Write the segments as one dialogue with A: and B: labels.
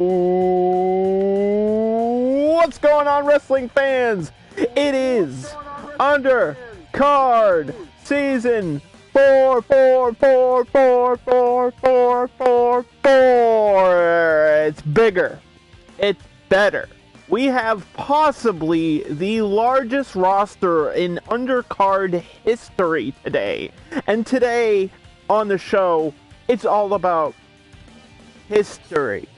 A: What's going on, wrestling fans? It is Undercard Season 4. It's bigger. It's better. We have possibly the largest roster in Undercard history today. And today on the show, it's all about history.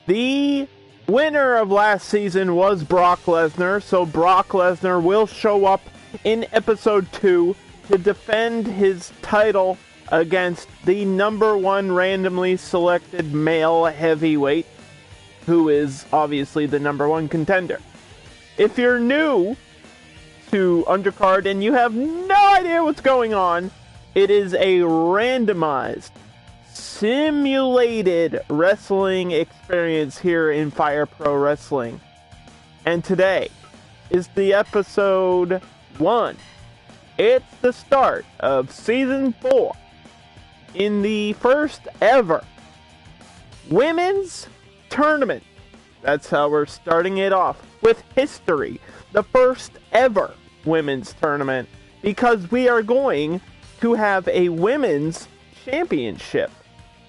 A: The winner of last season was Brock Lesnar, so Brock Lesnar will show up in episode 2 to defend his title against the number 1 randomly selected male heavyweight, who is obviously the number 1 contender. If you're new to Undercard and you have no idea what's going on, it is a randomized, simulated wrestling experience here in Fire Pro Wrestling. And today is the episode 1. It's the start of season 4 in the first ever women's tournament. That's how we're starting it off, with history. The first ever women's tournament, because we are going to have a women's championship.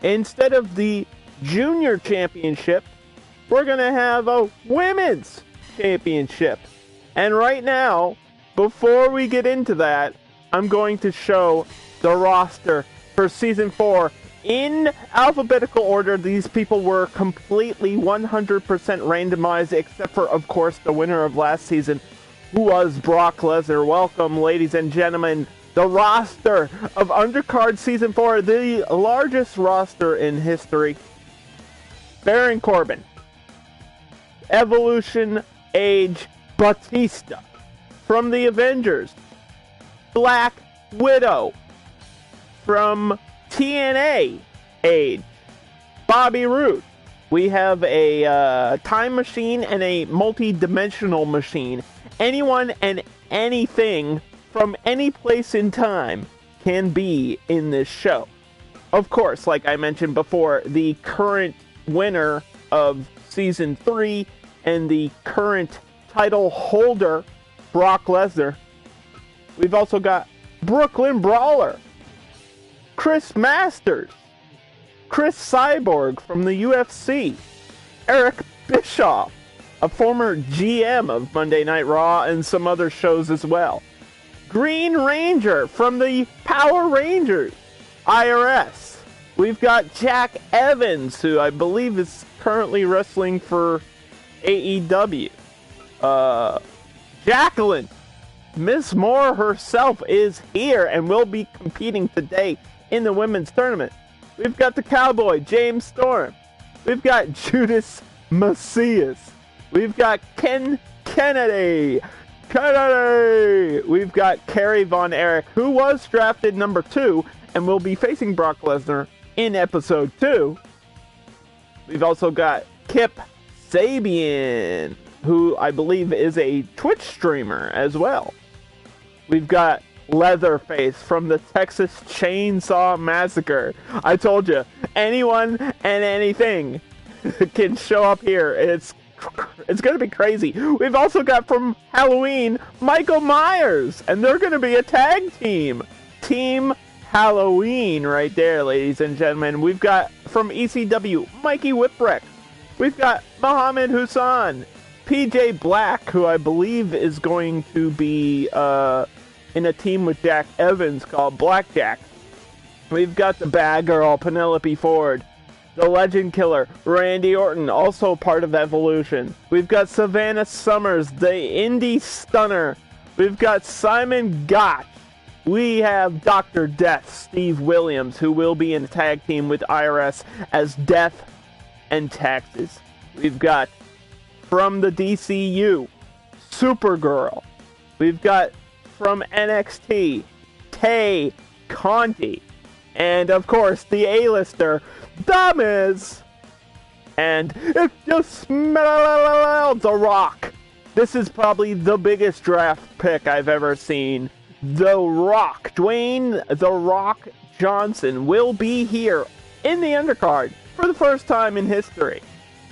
A: Instead of the junior championship, we're going to have a women's championship. And right now, before we get into that, I'm going to show the roster for Season 4 in alphabetical order. These people were completely 100% randomized, except for, of course, the winner of last season, who was Brock Lesnar. Welcome, ladies and gentlemen. The roster of Undercard Season 4, the largest roster in history. Baron Corbin, Evolution Age Batista. From the Avengers, Black Widow. From TNA Age, Bobby Roode. We have a time machine and a multi-dimensional machine. Anyone and anything from any place in time can be in this show. Of course, like I mentioned before, the current winner of Season 3 and the current title holder, Brock Lesnar. We've also got Brooklyn Brawler, Chris Masters, Chris Cyborg from the UFC, Eric Bischoff, a former GM of Monday Night Raw and some other shows as well, Green Ranger from the Power Rangers, IRS. We've got Jack Evans, who I believe is currently wrestling for AEW. Jacqueline, Miss Moore herself, is here and will be competing today in the women's tournament. We've got the Cowboy, James Storm. We've got Judas Macias. We've got Ken Kennedy. We've got Kerry Von Erich, who was drafted number 2 and will be facing Brock Lesnar in episode 2. We've also got Kip Sabian, who I believe is a Twitch streamer as well. We've got Leatherface from the Texas Chainsaw Massacre. I told you, anyone and anything can show up here. It's going to be crazy. We've also got from Halloween, Michael Myers, and they're going to be a tag team. Team Halloween right there, ladies and gentlemen. We've got from ECW, Mikey Whipwreck. We've got Muhammad Hassan, PJ Black, who I believe is going to be in a team with Jack Evans called Blackjack. We've got the bad girl, Penelope Ford. The Legend Killer, Randy Orton, also part of Evolution. We've got Savannah Summers, the Indie Stunner. We've got Simon Gotch. We have Dr. Death, Steve Williams, who will be in a tag team with IRS as Death and Taxes. We've got from the DCU, Supergirl. We've got from NXT, Tay Conti. And of course, the A-lister, The Miz. And if you smell The Rock, this is probably the biggest draft pick I've ever seen. The Rock, Dwayne The Rock Johnson, will be here in the undercard for the first time in history.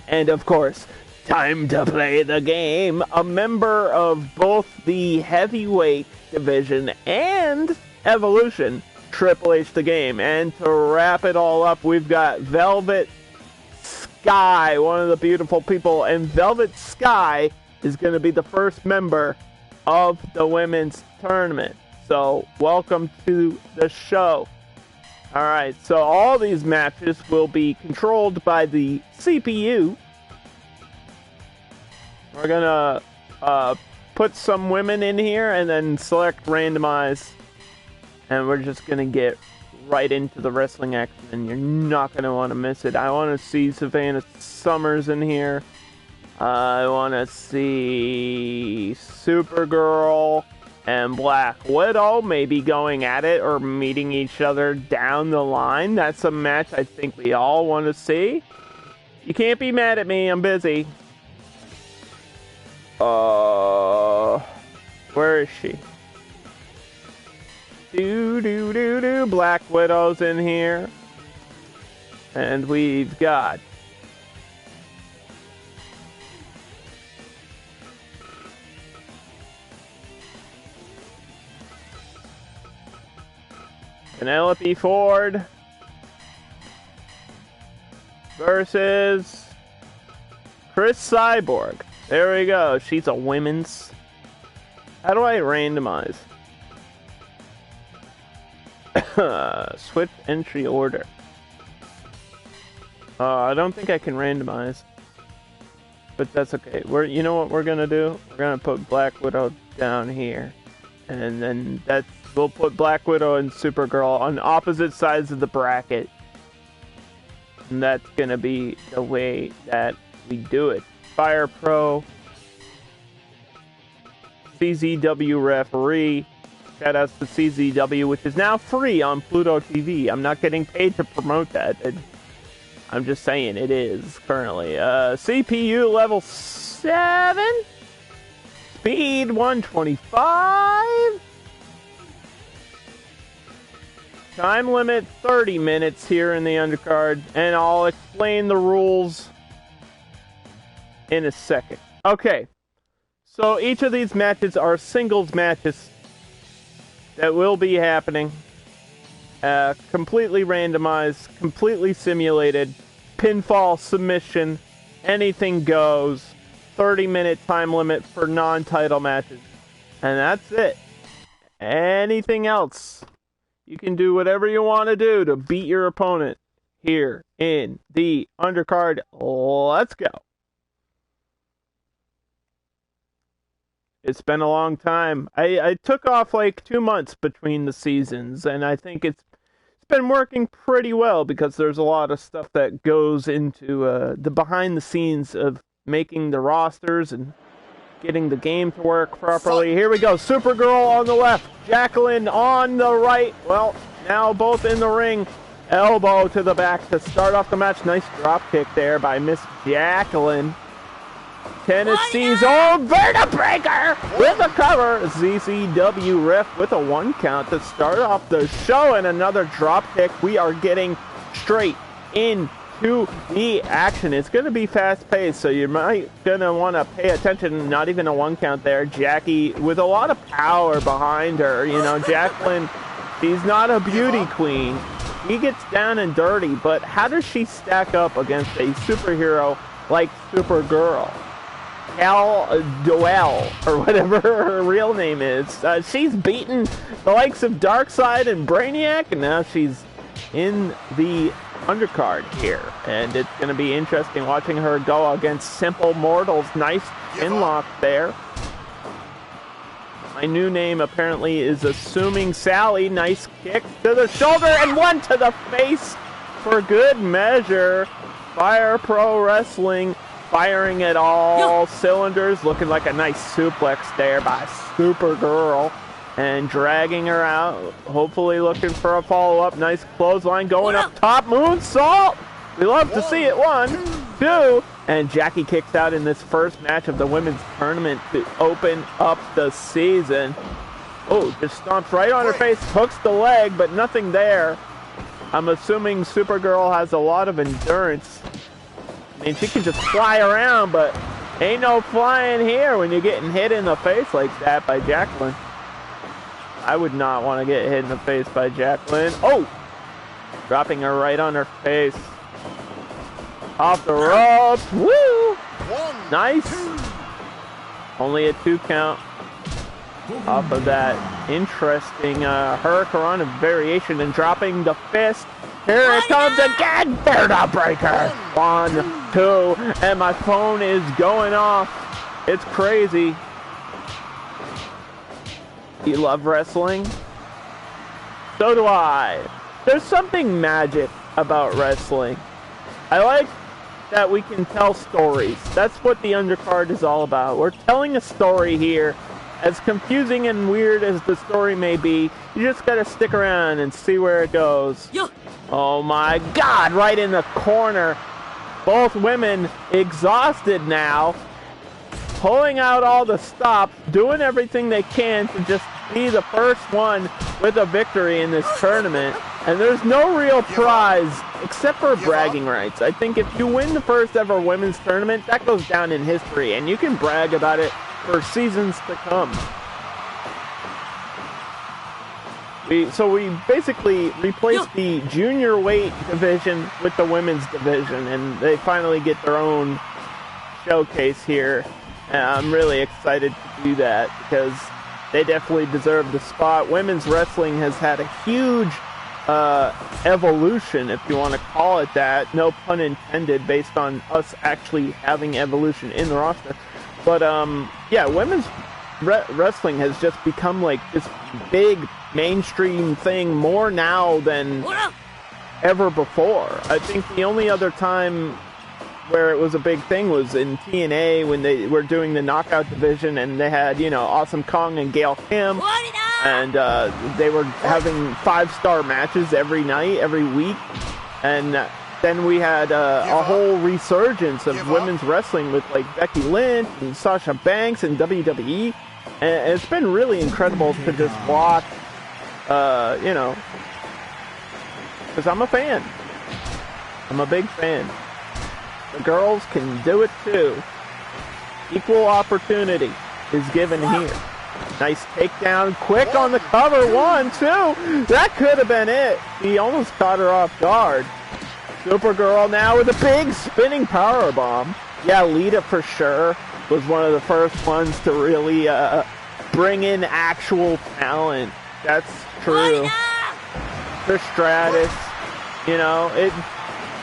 A: And of course, time to play the game. A member of both the heavyweight division and Evolution, Triple H the Game. And to wrap it all up, we've got Velvet Sky, one of the beautiful people. And Velvet Sky is going to be the first member of the women's tournament. So, welcome to the show. Alright, so all these matches will be controlled by the CPU. We're gonna put some women in here and then select randomize. And we're just gonna get right into the wrestling action, and you're not gonna want to miss it. I want to see Savannah Summers in here. I want to see Supergirl and Black Widow maybe going at it or meeting each other down the line. That's a match I think we all want to see. You can't be mad at me, I'm busy. Where is she? Black Widow's in here. And we've got Penelope Ford versus Chris Cyborg. There we go. She's a women's. How do I randomize? Switch entry order. I don't think I can randomize. But that's okay. You know what we're gonna do? We're gonna put Black Widow down here. And then we'll put Black Widow and Supergirl on opposite sides of the bracket. And that's gonna be the way that we do it. Fire Pro, CZW referee. Shout outs to CZW, which is now free on Pluto TV. I'm not getting paid to promote that. I'm just saying it is currently. CPU level 7. Speed 125. Time limit 30 minutes here in the undercard. And I'll explain the rules in a second. Okay. So each of these matches are singles matches that will be happening. Completely randomized, completely simulated, pinfall, submission, anything goes. 30-minute time limit for non-title matches. And that's it. Anything else, you can do whatever you want to do to beat your opponent here in the undercard. Let's go. It's been a long time. I took off like 2 months between the seasons, and I think it's been working pretty well because there's a lot of stuff that goes into the behind the scenes of making the rosters and getting the game to work properly. Here we go. Supergirl on the left, Jacqueline on the right. Well, now both in the ring. Elbow to the back to start off the match. Nice drop kick there by Miss Jacqueline. Tennessee's own Vertebreaker with a cover. ZCW ref with a 1 count to start off the show, and another drop kick. We are getting straight into the action. It's going to be fast paced, so you might gonna want to pay attention. Not even a 1 count there. Jackie with a lot of power behind her. You know, Jacqueline, she's not a beauty queen. He gets down and dirty, but how does she stack up against a superhero like Supergirl? Cal Doel, or whatever her real name is. She's beaten the likes of Darkseid and Brainiac, and now she's in the undercard here. And it's going to be interesting watching her go against simple mortals. Nice chin lock there. My new name apparently is Assuming Sally. Nice kick to the shoulder and one to the face for good measure. Fire Pro Wrestling firing at all cylinders. Looking like a nice suplex there by Supergirl. And dragging her out. Hopefully looking for a follow-up. Nice clothesline going up top. Moonsault. We love to see it. 1, 2. And Jackie kicks out in this first match of the women's tournament to open up the season. Oh, just stomps right on her face. Hooks the leg, but nothing there. I'm assuming Supergirl has a lot of endurance. I mean, she can just fly around, but ain't no flying here when you're getting hit in the face like that by Jacqueline. I would not want to get hit in the face by Jacqueline. Oh! Dropping her right on her face. Off the ropes. Woo! Nice. Only a 2 count. Off of that interesting Hurricane variation and dropping the fist. Here it comes again. Verda breaker. 1, 2, and my phone is going off. It's crazy. You love wrestling? So do I. There's something magic about wrestling. I like that we can tell stories. That's what the Undercard is all about. We're telling a story here. As confusing and weird as the story may be, you just gotta stick around and see where it goes. Oh my God, right in the corner. Both women exhausted now, pulling out all the stops, doing everything they can to just be the first one with a victory in this tournament. And there's no real prize except for bragging rights. I think if you win the first ever women's tournament, that goes down in history, and you can brag about it for seasons to come. So we basically replaced the junior weight division with the women's division, and they finally get their own showcase here. And I'm really excited to do that because they definitely deserve the spot. Women's wrestling has had a huge evolution, if you want to call it that. No pun intended, based on us actually having evolution in the roster. But yeah, women's wrestling has just become like this big mainstream thing more now than ever before. I think the only other time where it was a big thing was in TNA when they were doing the knockout division and they had, you know, Awesome Kong and Gail Kim, and they were having 5-star matches every night, every week, and then we had a whole resurgence of women's wrestling with like Becky Lynch and Sasha Banks and WWE, and it's been really incredible to just watch, you know, because I'm a fan. I'm a big fan. The girls can do it too. Equal opportunity is given here. Nice takedown, quick on the cover, 1, 2. That could have been it. He almost caught her off guard. Supergirl now with a big spinning power bomb. Yeah, Lita for sure was one of the first ones to really bring in actual talent. That's true. Trish Stratus, you know,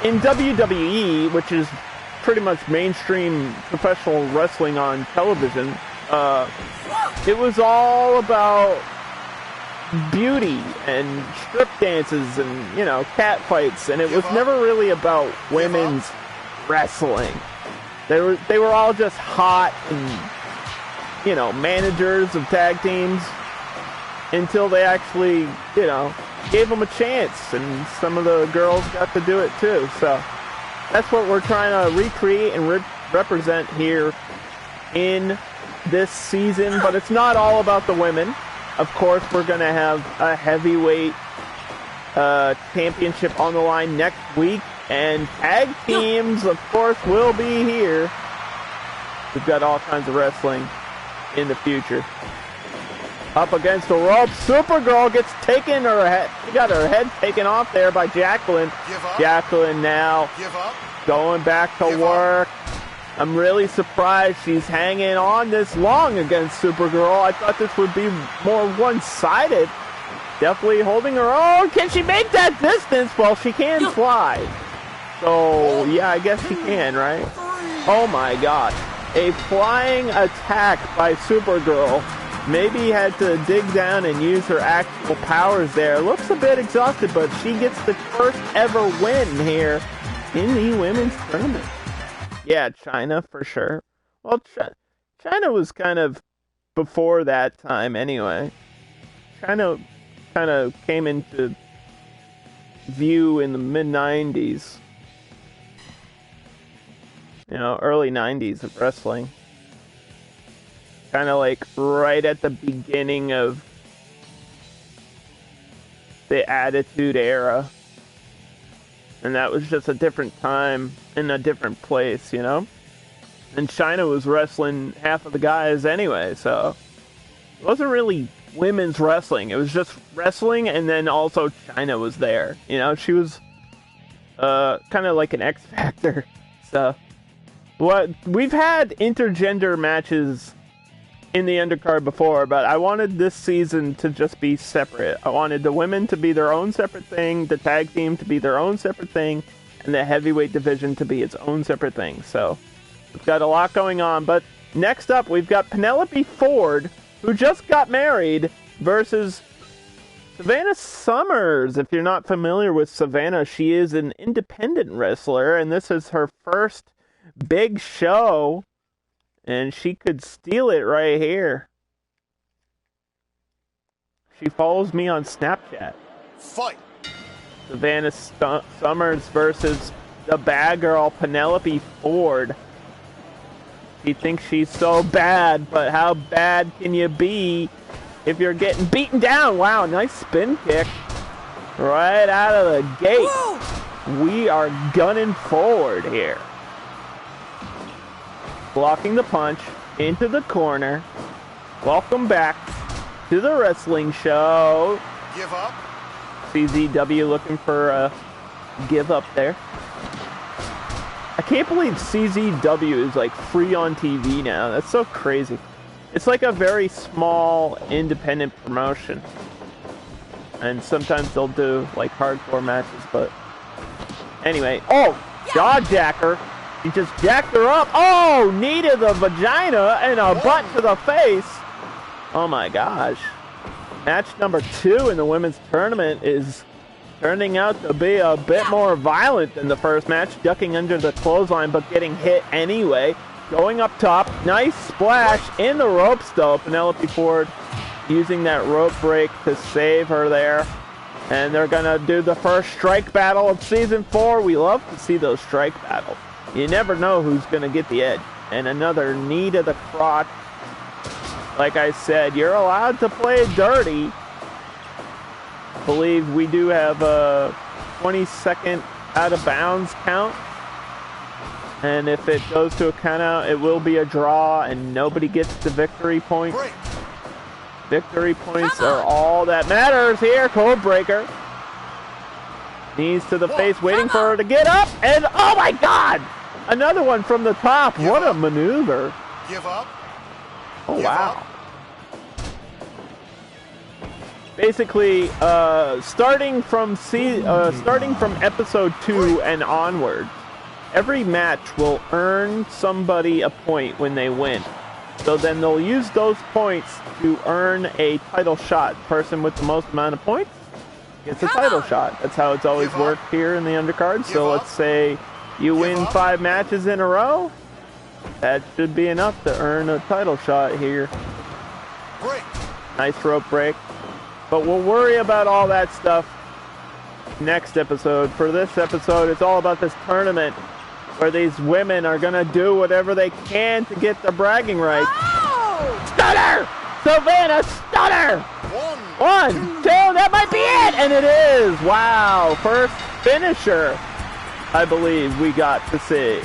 A: in WWE, which is pretty much mainstream professional wrestling on television, it was all about beauty and strip dances and, you know, cat fights, and it was never really about women's wrestling. They were all just hot and, you know, managers of tag teams until they actually, you know, gave them a chance, and some of the girls got to do it too. So that's what we're trying to recreate and represent here in this season. But it's not all about the women. Of course, we're going to have a heavyweight championship on the line next week, and tag teams, of course, will be here. We've got all kinds of wrestling in the future. Up against the rope, Supergirl gets taken, she got her head taken off there by Jacqueline. Jacqueline now going back to work. I'm really surprised she's hanging on this long against Supergirl. I thought this would be more one-sided. Definitely holding her own. Can she make that distance? Well, she can fly. So, yeah, I guess she can, right? Oh my God. A flying attack by Supergirl. Maybe had to dig down and use her actual powers there. Looks a bit exhausted, but she gets the first ever win here in the women's tournament. Yeah, China for sure. Well, China was kind of before that time anyway. China kind of came into view in the mid-90s. You know, early 90s of wrestling. Kind of like right at the beginning of the Attitude Era. And that was just a different time in a different place, you know? And China was wrestling half of the guys anyway, so it wasn't really women's wrestling. It was just wrestling, and then also China was there. You know, she was kind of like an X Factor. So, we've had intergender matches in the undercard before, but I wanted this season to just be separate. I wanted the women to be their own separate thing, the tag team to be their own separate thing, and the heavyweight division to be its own separate thing. So, we've got a lot going on, but next up, we've got Penelope Ford, who just got married, versus Savannah Summers. If you're not familiar with Savannah, she is an independent wrestler, and this is her first big show, and she could steal it right here. She follows me on Snapchat.
B: Fight!
A: Savannah Summers versus the bad girl, Penelope Ford. She thinks she's so bad, but how bad can you be if you're getting beaten down? Wow, nice spin kick right out of the gate. Whoa. We are gunning forward here. Blocking the punch into the corner. Welcome back to the wrestling show.
B: Give up.
A: CZW looking for a give up there. I can't believe CZW is like free on TV now. That's so crazy. It's like a very small independent promotion. And sometimes they'll do like hardcore matches, but anyway. Oh, jaw jacker. He just jacked her up. Oh, knee to the vagina and a butt to the face. Oh my gosh. Match number 2 in the women's tournament is turning out to be a bit more violent than the first match. Ducking under the clothesline, but getting hit anyway. Going up top. Nice splash in the ropes, though. Penelope Ford using that rope break to save her there. And they're going to do the first strike battle of Season 4. We love to see those strike battles. You never know who's going to get the edge. And another knee to the crotch. Like I said, you're allowed to play dirty. I believe we do have a 20-second out of bounds count. And if it goes to a count out, it will be a draw and nobody gets the victory point.
B: Break.
A: Victory points are all that matters here. Code breaker. Knees to the face, waiting for her to get up. And oh my God! Another one from the top. What a maneuver.
B: Give up.
A: Oh, wow. Basically, starting from episode 2 and onward, every match will earn somebody a point when they win. So then they'll use those points to earn a title shot. Person with the most amount of points gets a title shot. That's how it's always worked here in the undercard. So let's say you win 5 matches in a row. That should be enough to earn a title shot here.
B: Break.
A: Nice rope break. But we'll worry about all that stuff next episode. For this episode, it's all about this tournament where these women are going to do whatever they can to get the bragging rights.
B: Oh!
A: Stunner! Savannah Stunner! 1, 2, that might be it! And it is! Wow! First finisher, I believe we got to see.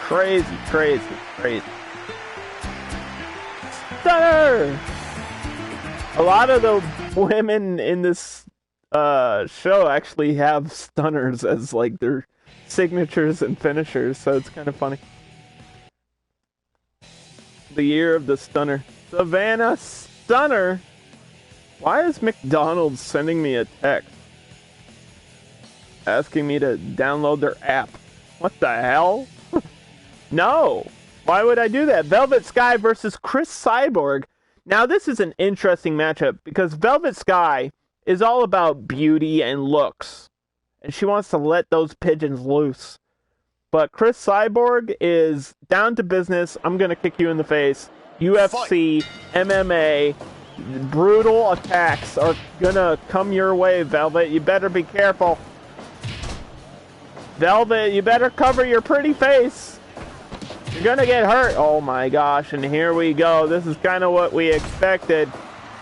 A: Crazy, crazy, crazy. Stunner! A lot of the women in this show actually have stunners as like their signatures and finishers, so it's kind of funny. The year of the stunner. Savannah Stunner! Why is McDonald's sending me a text asking me to download their app? What the hell? No! Why would I do that? Velvet Sky versus Chris Cyborg. Now, this is an interesting matchup because Velvet Sky is all about beauty and looks. And she wants to let those pigeons loose. But Chris Cyborg is down to business. I'm going to kick you in the face. UFC, MMA, brutal attacks are going to come your way, Velvet. You better be careful. Velvet, you better cover your pretty face. You're gonna get hurt. Oh my gosh, and here we go. This is kind of what we expected.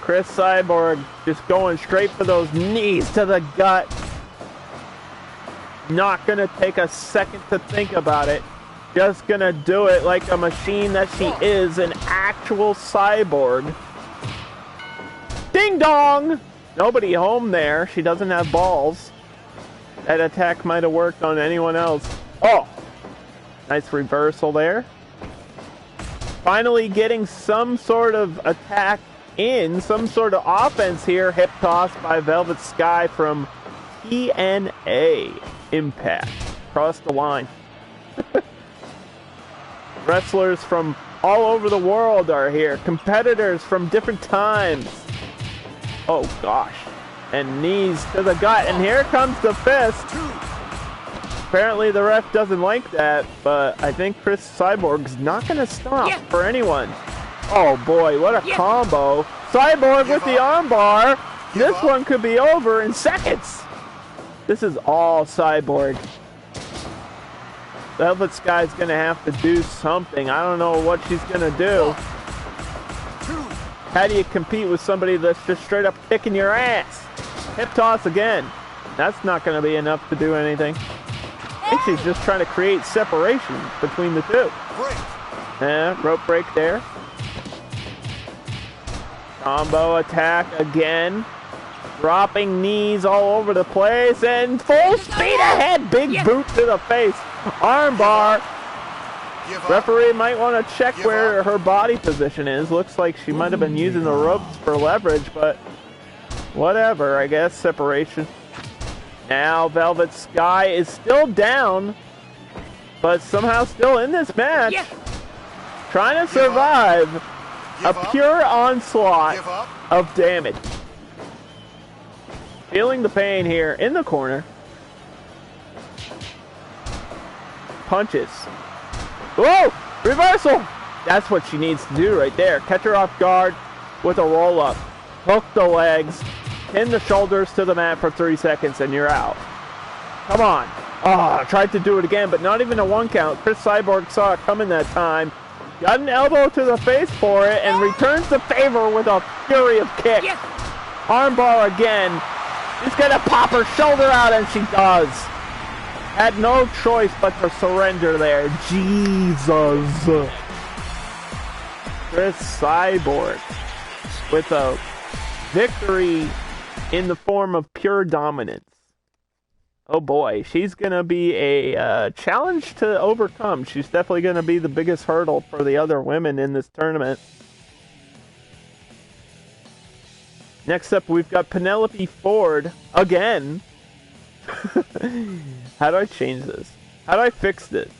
A: Chris Cyborg just going straight for those knees to the gut. Not gonna take a second to think about it. Just gonna do it like a machine that she is, an actual cyborg. Ding dong! Nobody home there. She doesn't have balls. That attack might have worked on anyone else. Oh! Nice reversal there. Finally getting some sort of attack in, some sort of offense here. Hip toss by Velvet Sky from TNA Impact. Across the line. Wrestlers from all over the world are here. Competitors from different times. Oh gosh. And knees to the gut. And here comes the fist. Apparently the ref doesn't like that, but I think Chris Cyborg's not going to stop for anyone. Oh boy, what a combo. Cyborg with the armbar. This one could be over in seconds. This is all Cyborg. Velvet Sky's going to have to do something. I don't know what she's going to do. How do you compete with somebody that's just straight up kicking your ass? Hip toss again. That's not going to be enough to do anything. I think she's just trying to create separation between the two. Yeah, rope break there. Combo attack again. Dropping knees all over the place and full speed ahead. Big boot to the face. Armbar. Referee might want to check where her body position is. Looks like she might have been using the ropes for leverage, but whatever, I guess. Separation. Now Velvet Sky is still down, but somehow still in this match. Trying to survive a pure onslaught of damage. Feeling the pain here in the corner. Punches. Whoa! Reversal! That's what she needs to do right there. Catch her off guard with a roll-up. Hook the legs. Pin the shoulders to the mat for 3 seconds and you're out. Come on. Oh, tried to do it again, but not even a 1 count. Chris Cyborg saw it coming that time. Got an elbow to the face for it and returns the favor with a fury of kicks. Armbar again. She's going to pop her shoulder out, and she does. Had no choice but to surrender there. Jesus. Chris Cyborg with a victory in the form of pure dominance. Oh boy, she's going to be a challenge to overcome. She's definitely going to be the biggest hurdle for the other women in this tournament. Next up, we've got Penelope Ford again. How do I change this? How do I fix this?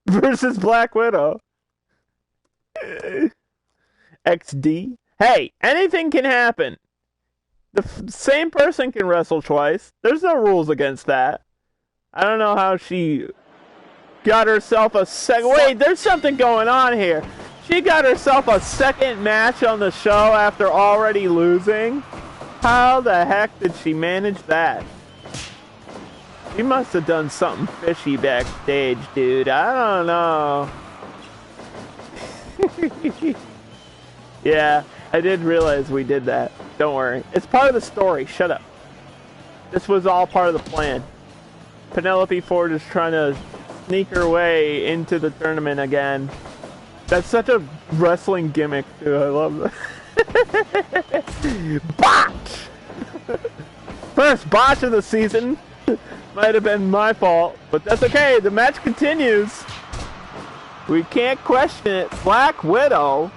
A: Versus Black Widow. XD. Hey, anything can happen. The same person can wrestle twice. There's no rules against that. I don't know how she got herself a second. Wait, there's something going on here. She got herself a second match on the show after already losing. How the heck did she manage that? She must have done something fishy backstage, dude. I don't know. Yeah, I did realize we did that. Don't worry. It's part of the story. Shut up. This was all part of the plan. Penelope Ford is trying to sneak her way into the tournament again. That's such a wrestling gimmick, too. I love that. Botch! First botch of the season. Might have been my fault, but that's okay. The match continues. We can't question it. Black Widow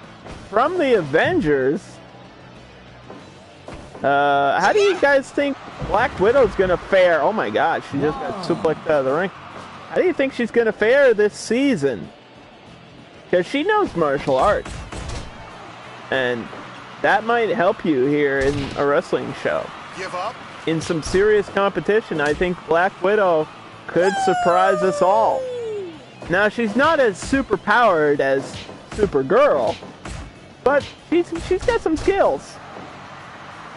A: from the Avengers. How do you guys think Black Widow's gonna fare? Oh my god, she just got suplexed out of the ring. How do you think she's gonna fare this season? Because she knows martial arts. And that might help you here in a wrestling show.
B: Give up.
A: In some serious competition, I think Black Widow could surprise us all. Now, she's not as super powered as Supergirl, but she's got some skills.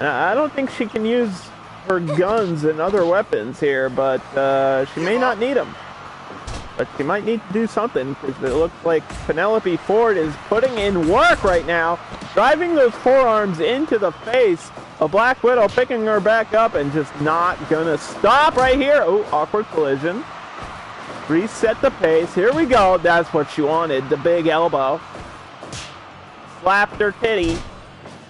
A: I don't think she can use her guns and other weapons here, but she may not need them. But she might need to do something, because it looks like Penelope Ford is putting in work right now. driving those forearms into the face of Black Widow, picking her back up and just not gonna stop right here. Oh, awkward collision. Reset the pace. Here we go. That's what she wanted. The big elbow. Slapped her titty.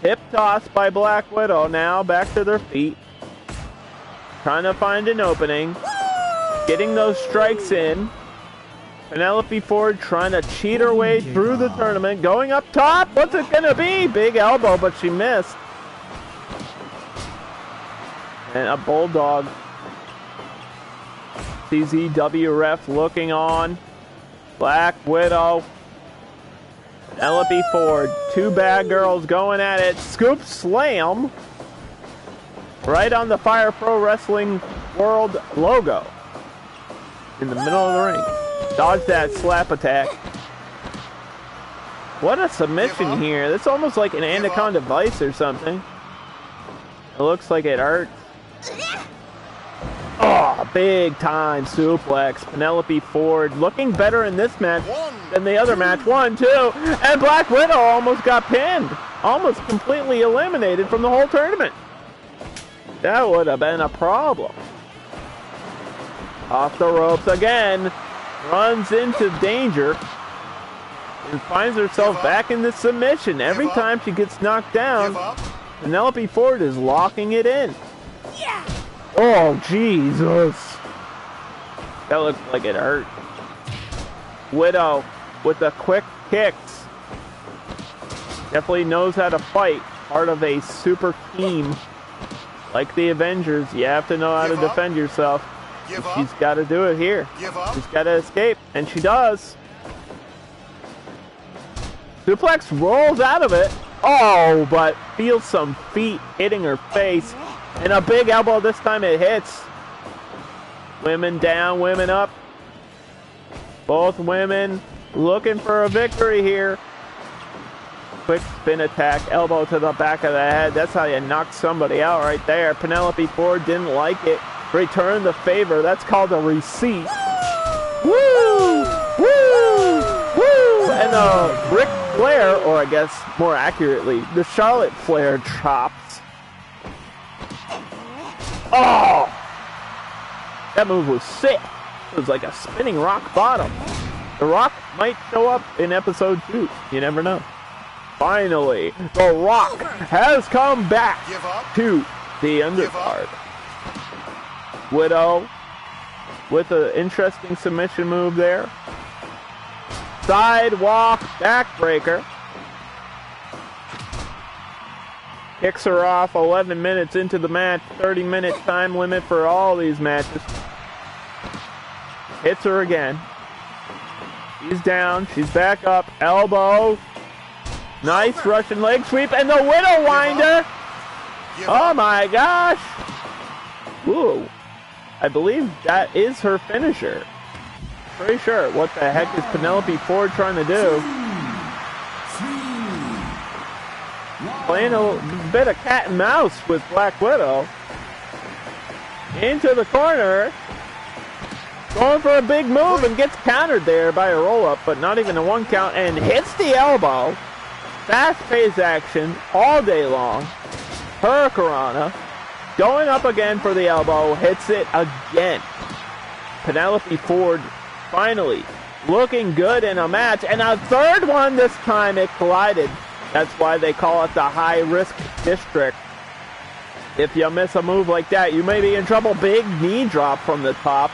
A: Hip toss by Black Widow. Now back to their feet. Trying to find an opening. Getting those strikes in. Penelope Ford trying to cheat her way through the tournament. Going up top. What's it going to be? Big elbow, but she missed. And a bulldog. CZW ref looking on. Black Widow. Penelope Ford. Two bad girls going at it. Scoop slam. Right on the Fire Pro Wrestling World logo. In the middle of the ring. Dodge that slap attack. What a submission here. That's almost like an Anaconda Vice or something. It looks like it hurts. Oh, big time suplex. Penelope Ford looking better in this match than the other match. 1, 2. And Black Widow almost got pinned. Almost completely eliminated from the whole tournament. That would have been a problem. Off the ropes again. Runs into danger. And finds herself back in the submission. Every time she gets knocked down, Penelope Ford is locking it in.
B: Yeah.
A: Oh, Jesus. That looked like it hurt. Widow with the quick kicks. Definitely knows how to fight. Part of a super team. Like the Avengers, you have to know how to defend yourself. She's got to do it here. She's got to escape, and she does. Suplex rolls out of it. Oh, but feels some feet hitting her face. And a big elbow, this time it hits. Women down, women up. Both women looking for a victory here. Quick spin attack, elbow to the back of the head. That's how you knock somebody out right there. Penelope Ford didn't like it. Return the favor. That's called a receipt. Woo! Woo! Woo! And the Ric Flair, or I guess more accurately, the Charlotte Flair chops. Oh! That move was sick. It was like a spinning rock bottom. The Rock might show up in episode 2. You never know. Finally, The Rock has come back to the undercard. Widow with an interesting submission move there. Sidewalk backbreaker. Kicks her off 11 minutes into the match. 30-minute time limit for all these matches. Hits her again. She's down. She's back up. Elbow. Nice Russian leg sweep. And the Widow Winder. Oh my gosh. Ooh. I believe that is her finisher. Pretty sure. What the heck is Penelope Ford trying to do? Playing a bit of cat and mouse with Black Widow. Into the corner. Going for a big move and gets countered there by a roll-up, but not even a 1 count, and hits the elbow. Fast-paced action all day long. Hurricanrana. Going up again for the elbow. Hits it again. Penelope Ford finally looking good in a match. And a third one this time. It collided. That's why they call it the high-risk district. If you miss a move like that, you may be in trouble. Big knee drop from the top.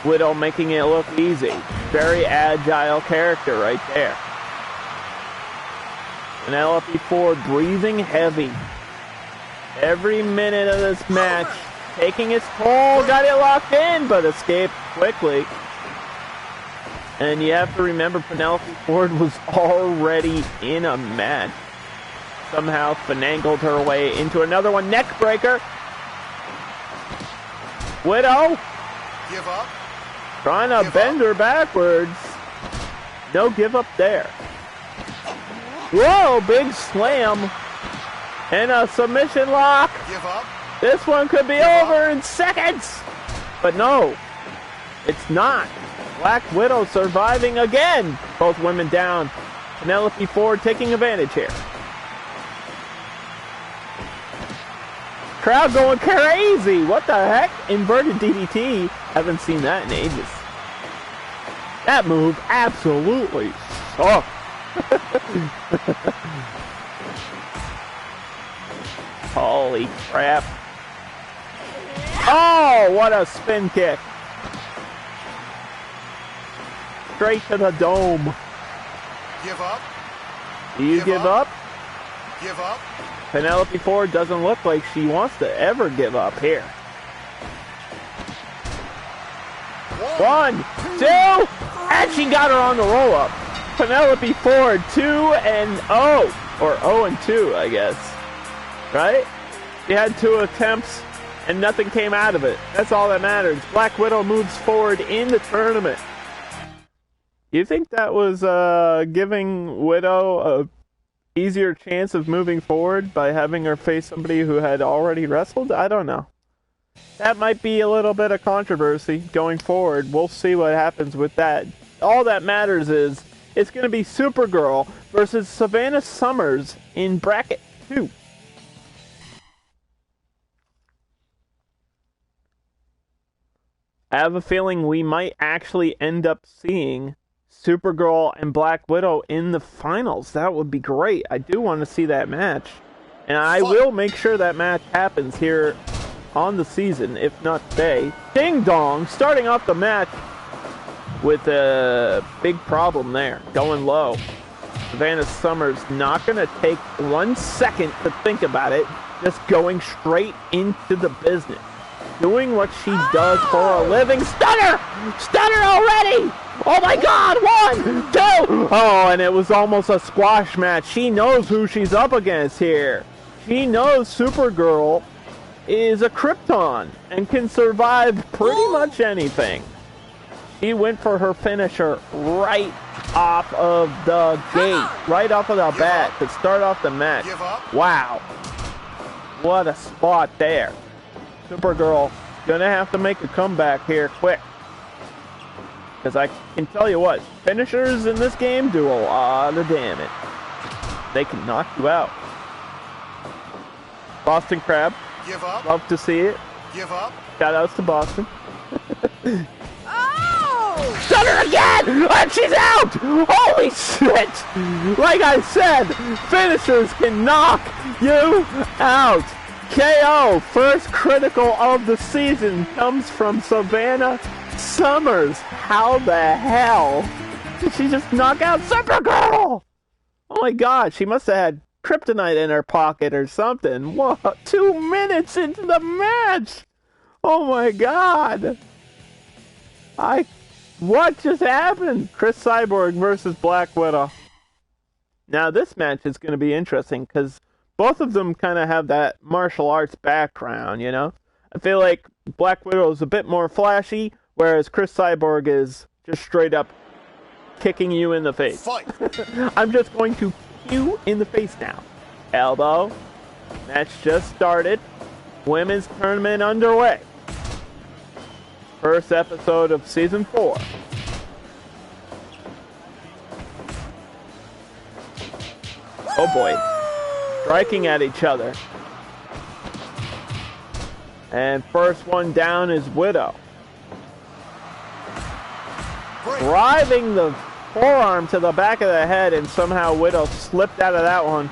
A: Widow making it look easy. Very agile character right there. Penelope Ford breathing heavy. Every minute of this match taking its toll. Got it locked in, but escaped quickly. And you have to remember, Penelope Ford was already in a match. Somehow finagled her way into another one. Neck breaker. Widow.
B: Give up.
A: Trying to bend her backwards. No give up there. Whoa, big slam. And a submission lock.
B: Give up.
A: This one could be over in seconds. But no, it's not. Black Widow surviving again. Both women down. Penelope Ford taking advantage here. Crowd going crazy. What the heck? Inverted DDT. Haven't seen that in ages. That move absolutely sucked. Holy crap. Oh, what a spin kick. Straight to the dome.
B: Give up.
A: Do you give up?
B: Give up.
A: Penelope Ford doesn't look like she wants to ever give up here. 1, 2, and she got her on the roll-up. Penelope Ford 2-0, or 0-2, I guess. Right? She had 2 attempts, and nothing came out of it. That's all that matters. Black Widow moves forward in the tournament. You think that was giving Widow a easier chance of moving forward by having her face somebody who had already wrestled? I don't know. That might be a little bit of controversy going forward. We'll see what happens with that. All that matters is it's going to be Supergirl versus Savannah Summers in bracket 2. I have a feeling we might actually end up seeing Supergirl and Black Widow in the finals. That would be great. I do want to see that match. And I will make sure that match happens here on the season, if not today. Ding Dong starting off the match with a big problem there. Going low. Savannah Summers not going to take 1 second to think about it. Just going straight into the business. Doing what she does for a living. Stunner! Stunner already! Oh my god! 1, 2! Oh, and it was almost a squash match. She knows who she's up against here. She knows Supergirl is a Krypton and can survive pretty much anything. She went for her finisher right off of the gate. Right off of the bat to start off the match. Wow. What a spot there. Supergirl gonna have to make a comeback here quick. Because I can tell you what, finishers in this game do a lot of damage. They can knock you out. Boston Crab.
B: Give up.
A: Love to see it.
B: Give up.
A: Shout outs to Boston.
B: Oh!
A: Stunner again! And she's out! Holy shit! Like I said, finishers can knock you out. KO, first critical of the season, comes from Savannah Summers. How the hell did she just knock out Supergirl? Oh my god, she must have had kryptonite in her pocket or something. What? 2 minutes into the match! Oh my god! What just happened? Chris Cyborg versus Black Widow. Now this match is going to be interesting because both of them kind of have that martial arts background, you know? I feel like Black Widow is a bit more flashy, whereas Chris Cyborg is just straight up kicking you in the face. I'm just going to kick you in the face now. Elbow. Match just started. Women's tournament underway. First episode of season 4. Oh boy. Striking at each other. And first one down is Widow. Driving the forearm to the back of the head, and somehow Widow slipped out of that one.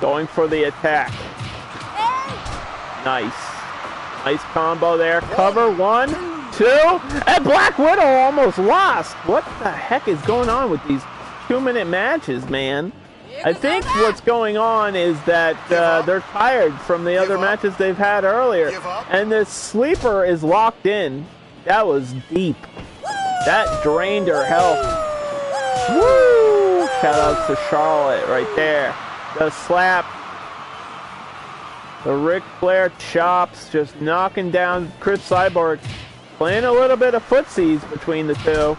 A: Going for the attack. Nice. Nice combo there. Cover 1, 2, and Black Widow almost lost. What the heck is going on with these 2-minute matches, man? I think what's going on is that they're tired from the other matches they've had earlier. And this sleeper is locked in. That was deep. That drained her health. Woo! Shout out to Charlotte right there. The slap. The Ric Flair chops just knocking down Chris Cyborg. Playing a little bit of footsies between the two.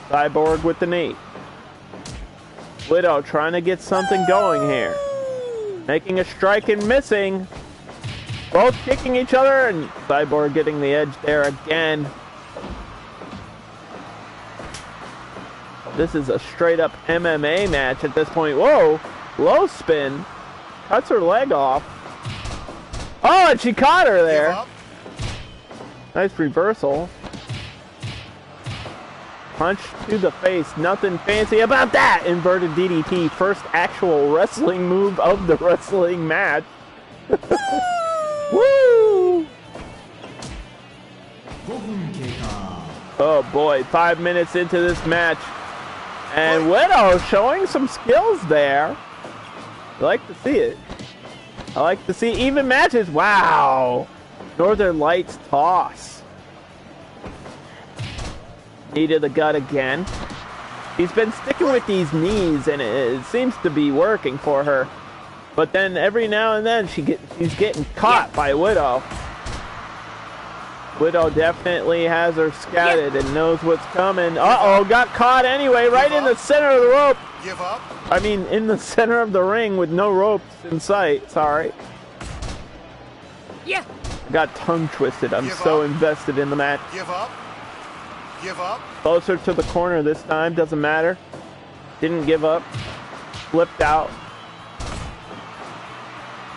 A: Cyborg with the knee. Widow trying to get something going here. Making a strike and missing. Both kicking each other, and Cyborg getting the edge there again. This is a straight up MMA match at this point. Whoa! Low spin. Cuts her leg off. Oh, and she caught her there. Nice reversal. Punch to the face. Nothing fancy about that. Inverted DDT. First actual wrestling move of the wrestling match. Woo! Oh boy, 5 minutes into this match. And Widow showing some skills there. I like to see it. I like to see even matches. Wow. Northern Lights toss. Knee to the gut again. He's been sticking with these knees, and it seems to be working for her. But then every now and then she's getting caught by Widow. Widow definitely has her scouted and knows what's coming. Uh-oh, got caught anyway, right in the center of the rope.
B: Give up.
A: I mean, in the center of the ring with no ropes in sight. Sorry.
C: Yeah.
A: Got tongue twisted. I'm so invested in the match.
B: Give up. Give up.
A: Closer to the corner this time. Doesn't matter. Didn't give up. Flipped out.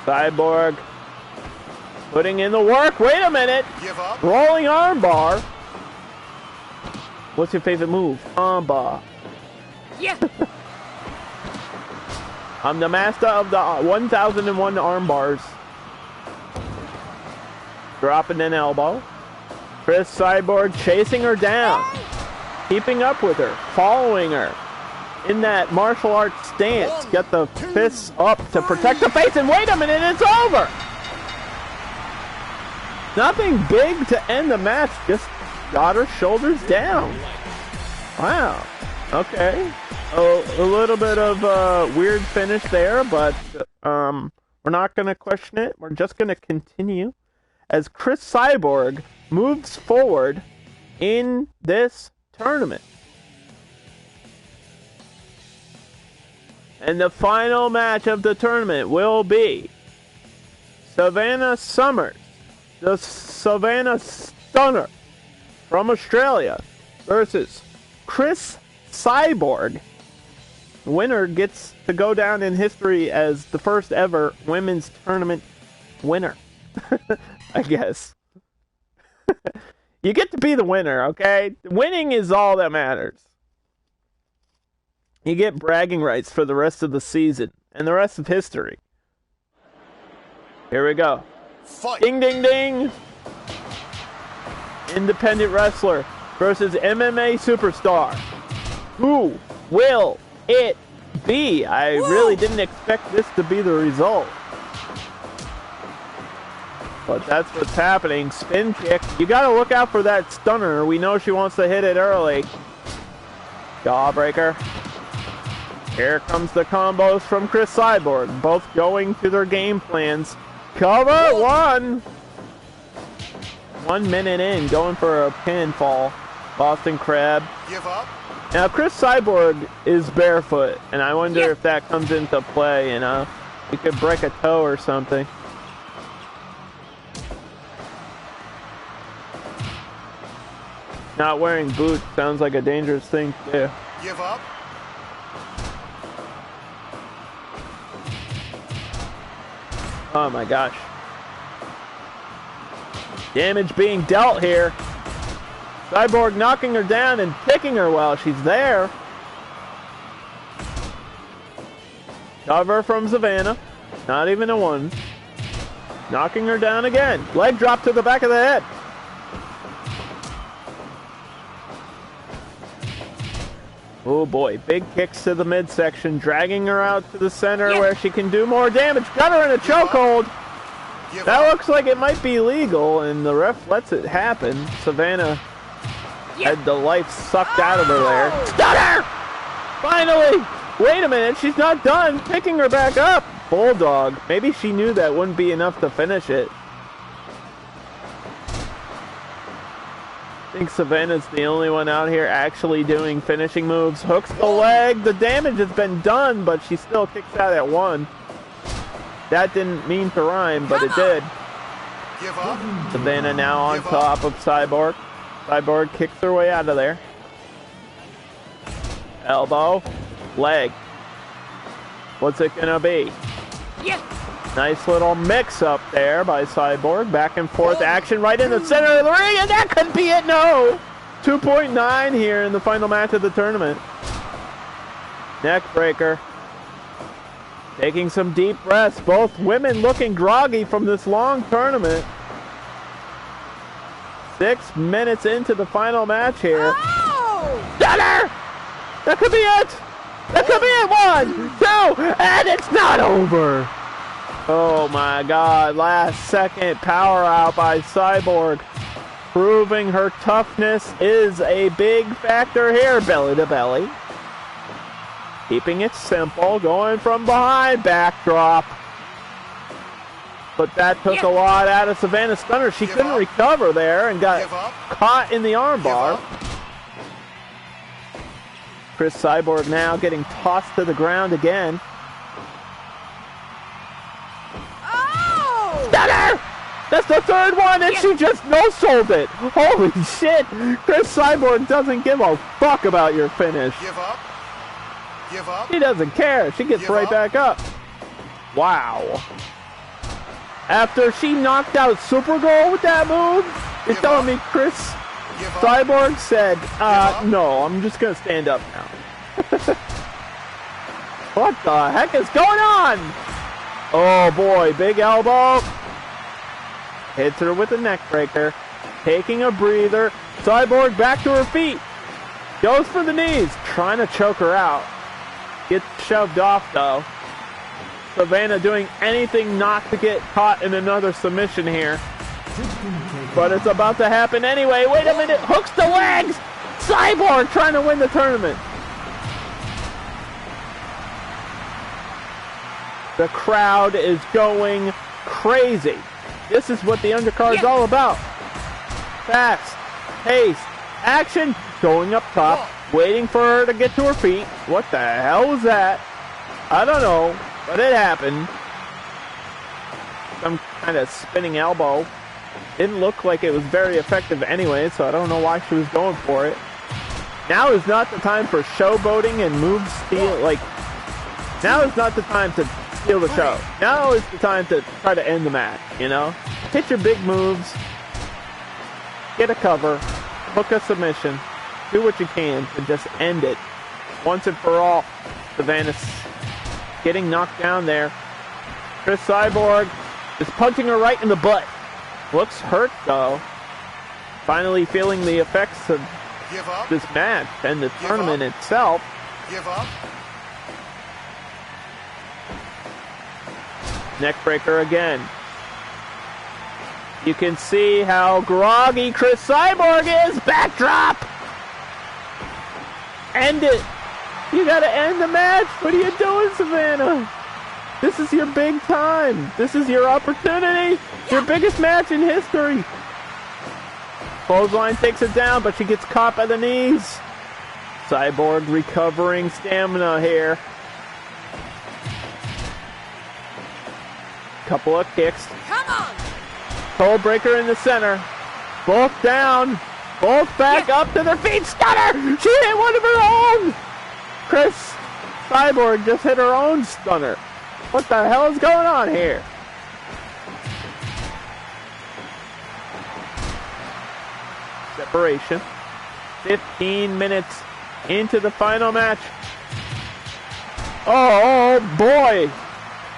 A: Cyborg. Putting in the work. Wait a minute.
B: Give up.
A: Rolling armbar. What's your favorite move? Armbar.
C: Yeah.
A: I'm the master of the 1001 arm bars. Dropping an elbow. Chris Cyborg chasing her down. Keeping up with her. Following her. In that martial arts stance. Get the fists up to protect the face. And wait a minute, it's over. Nothing big to end the match. Just got her shoulders down. Wow. Okay. A little bit of a weird finish there, but we're not going to question it. We're just going to continue as Chris Cyborg moves forward in this tournament. And the final match of the tournament will be Savannah Summers, the Savannah Stunner from Australia, versus Chris Cyborg. The winner gets to go down in history as the first ever women's tournament winner. I guess. You get to be the winner, okay? Winning is all that matters. You get bragging rights for the rest of the season and the rest of history. Here we go.
B: Fight.
A: Ding, ding, ding. Independent wrestler versus MMA superstar. Who will it be? I really didn't expect this to be the result. But that's what's happening. Spin kick. You gotta look out for that stunner. We know she wants to hit it early. Jawbreaker. Here comes the combos from Chris Cyborg. Both going to their game plans. Cover one. 1 minute in, going for a pinfall. Boston Crab.
B: Give up.
A: Now, Chris Cyborg is barefoot, and I wonder if that comes into play, you know? He could break a toe or something. Not wearing boots sounds like a dangerous thing to do.
B: Give up.
A: Oh my gosh. Damage being dealt here. Cyborg knocking her down and kicking her while she's there. Cover from Savannah. Not even a one. Knocking her down again. Leg drop to the back of the head. Oh boy, big kicks to the midsection, dragging her out to the center where she can do more damage. Got her in a chokehold. That looks like it might be legal, and the ref lets it happen. Savannah had the life sucked out of her there. Stunner! Finally! Wait a minute, she's not done. Picking her back up. Bulldog. Maybe she knew that wouldn't be enough to finish it. I think Savannah's the only one out here actually doing finishing moves. Hooks the leg. The damage has been done, but she still kicks out at one. That didn't mean to rhyme, but it did.
B: Give up.
A: Savannah now on top of Cyborg. Cyborg kicks her way out of there. Elbow. Leg. What's it gonna be?
C: Yeah.
A: Nice little mix-up there by Cyborg. Back and forth action right in the center of the ring, and that could be it. No! 2.9 here in the final match of the tournament. Neck breaker. Taking some deep breaths. Both women looking groggy from this long tournament. 6 minutes into the final match here.
C: Oh!
A: Stunner! That could be it! That could be it! 1, 2, and it's not over! Oh my god, last second power out by Cyborg. Proving her toughness is a big factor here. Belly to belly. Keeping it simple, going from behind, backdrop. But that took a lot out of Savannah Stunner. She couldn't recover there and got caught in the armbar. Chris Cyborg now getting tossed to the ground again.
C: Oh!
A: Stunner! That's the third one, and she just no-sold it. Holy shit! Chris Cyborg doesn't give a fuck about your finish.
B: Give up. Give up.
A: She doesn't care. She gets right back up. Wow. After she knocked out Supergirl with that move, you're telling me Chris Cyborg said, no, I'm just going to stand up now. What the heck is going on? Oh boy, big elbow. Hits her with a neck breaker. Taking a breather. Cyborg back to her feet. Goes for the knees. Trying to choke her out. Gets shoved off though. Savannah doing anything not to get caught in another submission here. But it's about to happen anyway. Wait a minute. Hooks the legs. Cyborg trying to win the tournament. The crowd is going crazy. This is what the undercard is all about. Fast, paced, action, going up top, waiting for her to get to her feet. What the hell was that? I don't know, but it happened. Some kind of spinning elbow. Didn't look like it was very effective anyway, so I don't know why she was going for it. Now is not the time for showboating and move steal. Like, now is not the time to steal the show. Now is the time to try to end the match, you know? Hit your big moves. Get a cover. Hook a submission. Do what you can to just end it. Once and for all. Savannah's getting knocked down there. Chris Cyborg is punching her right in the butt. Looks hurt though. Finally feeling the effects of this match and the tournament itself.
B: Give up.
A: Neckbreaker again. You can see how groggy Chris Cyborg is. Backdrop. End it. You gotta end the match. What are you doing, Savannah? This is your big time. This is your opportunity. Your biggest match in history. Clothesline takes it down, but she gets caught by the knees. Cyborg recovering stamina here. Couple of kicks.
C: Come on!
A: Toe breaker in the center. Both down. Both back up to their feet. Stunner! She hit one of her own! Chris Cyborg just hit her own stunner. What the hell is going on here? Separation. 15 minutes into the final match. Oh boy!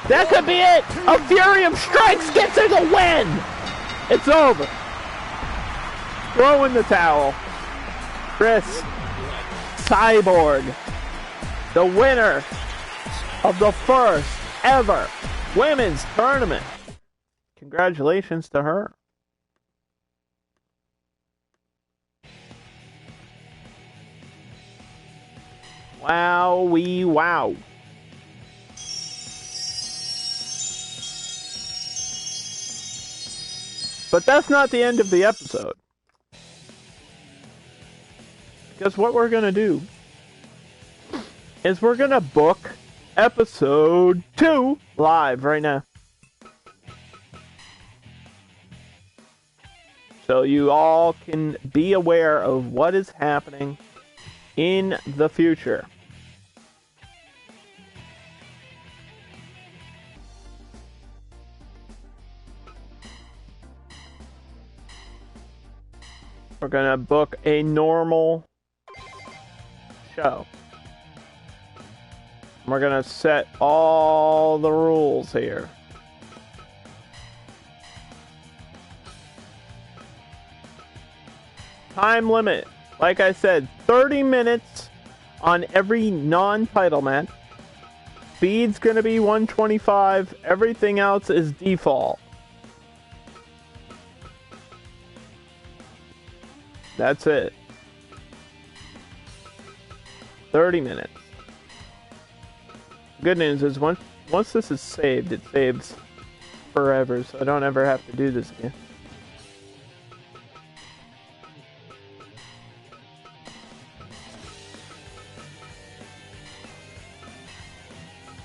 A: That could be it! A Fury of Strikes gets her the win! It's over. Throw in the towel. Chris Cyborg, the winner of the first ever women's tournament. Congratulations to her. Wowee wow. But that's not the end of the episode. Because what we're going to do is we're going to book episode 2 live right now. so you all can be aware of what is happening in the future. We're gonna book a normal show. We're gonna set all the rules here. Time limit, like I said, 30 minutes on every non-title match. Speed's gonna be 125. Everything else is default. That's it. 30 minutes. Good news is once this is saved, it saves forever, so I don't ever have to do this again.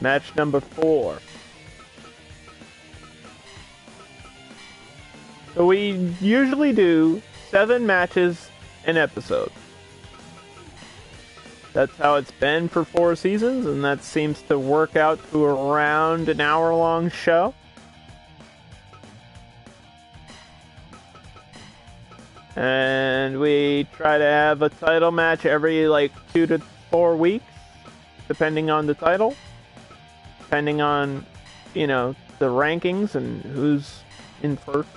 A: Match number 4. So we usually do 7 matches an episode. That's how it's been for 4 seasons, and that seems to work out to around an hour-long show. And we try to have a title match every 2 to 4 weeks, depending on the title. Depending on, the rankings and who's in first.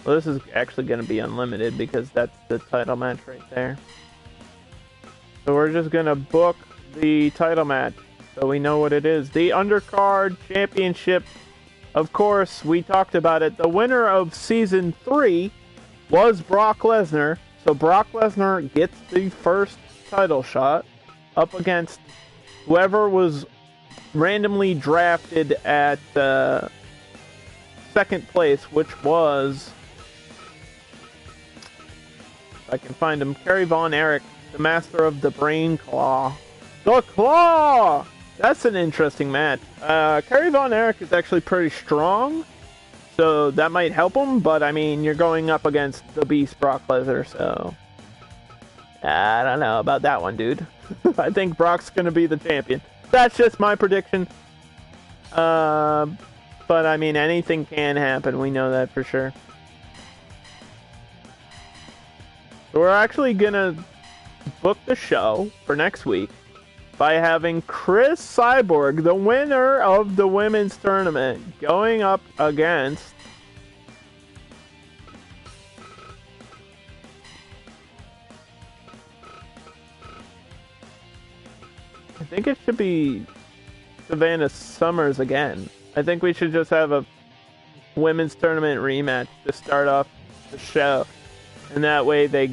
A: Well, this is actually going to be unlimited because that's the title match right there. So we're just going to book the title match so we know what it is. The Undercard Championship, of course, we talked about it. The winner of Season 3 was Brock Lesnar. So Brock Lesnar gets the first title shot up against whoever was randomly drafted at second place, which was, if I can find him, Kerry Von Erich, the master of the Brain Claw. The Claw! That's an interesting match. Kerry Von Erich is actually pretty strong, so that might help him, but I mean, you're going up against the Beast Brock Lesnar, so I don't know about that one, dude. I think Brock's gonna be the champion. That's just my prediction. But I mean, anything can happen. We know that for sure. So we're actually gonna book the show for next week by having Chris Cyborg, the winner of the women's tournament, going up against I think it should be Savannah Summers again. I think we should just have a women's tournament rematch to start off the show. And that way they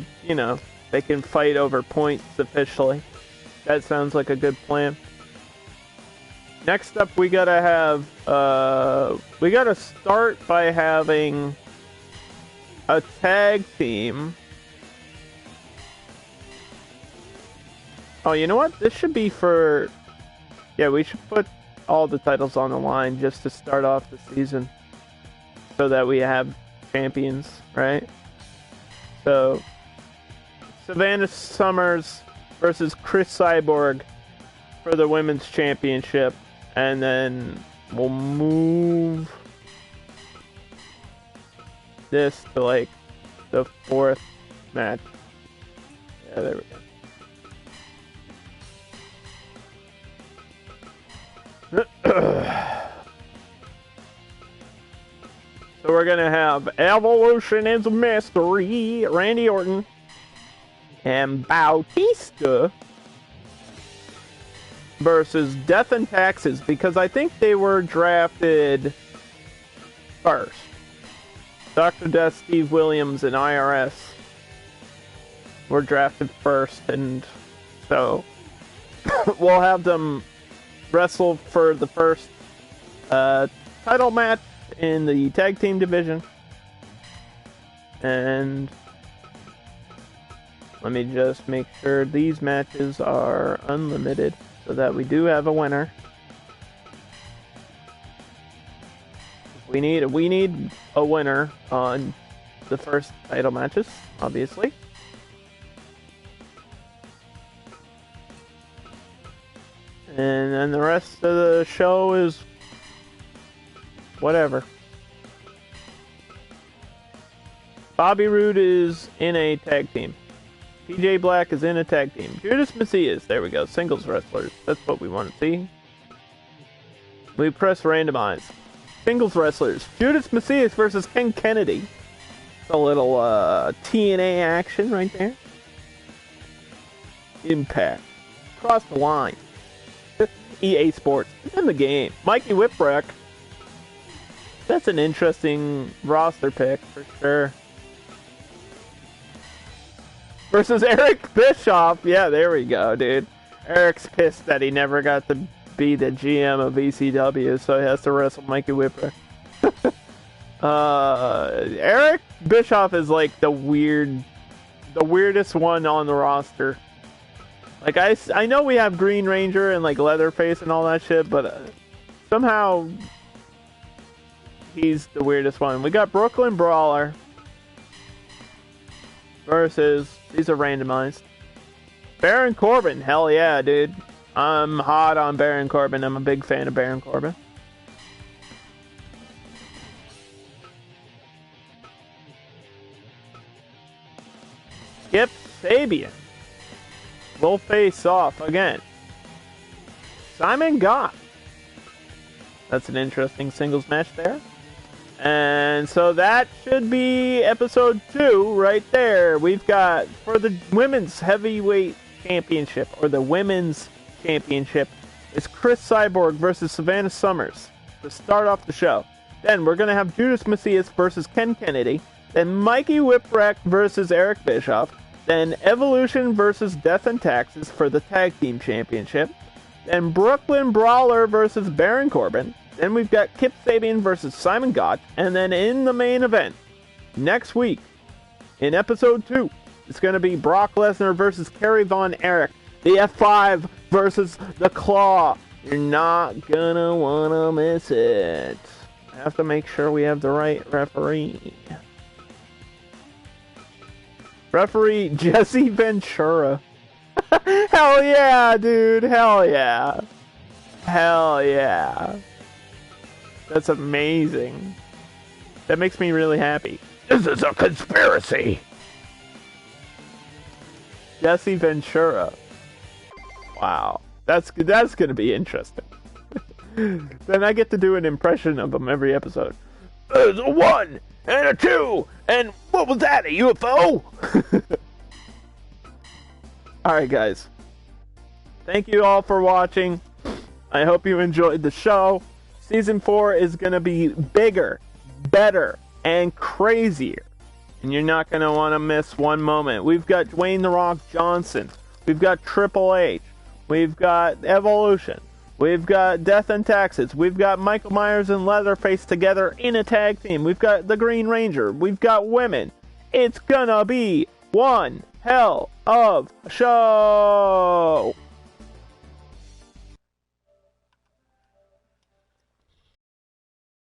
A: can fight over points officially. That sounds like a good plan. Next up, we gotta start by having a tag team. Oh, you know what? This should be for... Yeah, we should put all the titles on the line just to start off the season. So that we have champions, right? So, Savannah Summers versus Chris Cyborg for the women's championship. And then we'll move this to the 4th match. Yeah, there we go. So we're gonna have Evolution is Mystery, Randy Orton, and Bautista versus Death and Taxes, because I think they were drafted first. Dr. Death, Steve Williams, and IRS were drafted first, and so we'll have them wrestle for the first title match in the tag team division. And let me just make sure these matches are unlimited so that we do have a winner. We need a winner on the first title matches, obviously. And then the rest of the show is whatever. Bobby Roode is in a tag team. PJ Black is in a tag team. Judas Macias, there we go, singles wrestlers. That's what we want to see. We press randomize. Singles wrestlers. Judas Macias versus Ken Kennedy. A little TNA action right there. Impact. Cross the line. EA Sports. It's in the game. Mikey Whipwreck. That's an interesting roster pick for sure. Versus Eric Bischoff. Yeah, there we go, dude. Eric's pissed that he never got to be the GM of ECW, so he has to wrestle Mikey Whipwreck. Eric Bischoff is like the weirdest one on the roster. Like, I know we have Green Ranger and like Leatherface and all that shit, but somehow he's the weirdest one. We got Brooklyn Brawler versus, these are randomized, Baron Corbin. Hell yeah, dude. I'm hot on Baron Corbin. I'm a big fan of Baron Corbin. Skip Sabian will face off again. Simon Gott. That's an interesting singles match there. And so that should be episode 2 right there. We've got, for the women's heavyweight championship, or the women's championship, is Chris Cyborg versus Savannah Summers to start off the show. Then we're going to have Judas Macias versus Ken Kennedy. Then Mikey Whipwreck versus Eric Bischoff. Then Evolution versus Death and Taxes for the tag team championship. Then Brooklyn Brawler versus Baron Corbin. Then we've got Kip Sabian versus Simon Gott. And then in the main event, next week, in episode 2, it's going to be Brock Lesnar versus Kerry Von Erich. The F5 versus the Claw. You're not going to want to miss it. I have to make sure we have the right referee. Referee Jesse Ventura. Hell yeah, dude. Hell yeah. Hell yeah. That's amazing. That makes me really happy. This is a conspiracy. Jesse Ventura. Wow. That's going to be interesting. Then I get to do an impression of him every episode. There's a 1 and a 2 and what was that, a UFO? Alright guys, thank you all for watching. I hope you enjoyed the show. Season 4 is going to be bigger, better, and crazier. And you're not going to want to miss one moment. We've got Dwayne The Rock Johnson. We've got Triple H. We've got Evolution. We've got Death and Taxes. We've got Michael Myers and Leatherface together in a tag team. We've got the Green Ranger. We've got women. It's gonna be one hell of a show.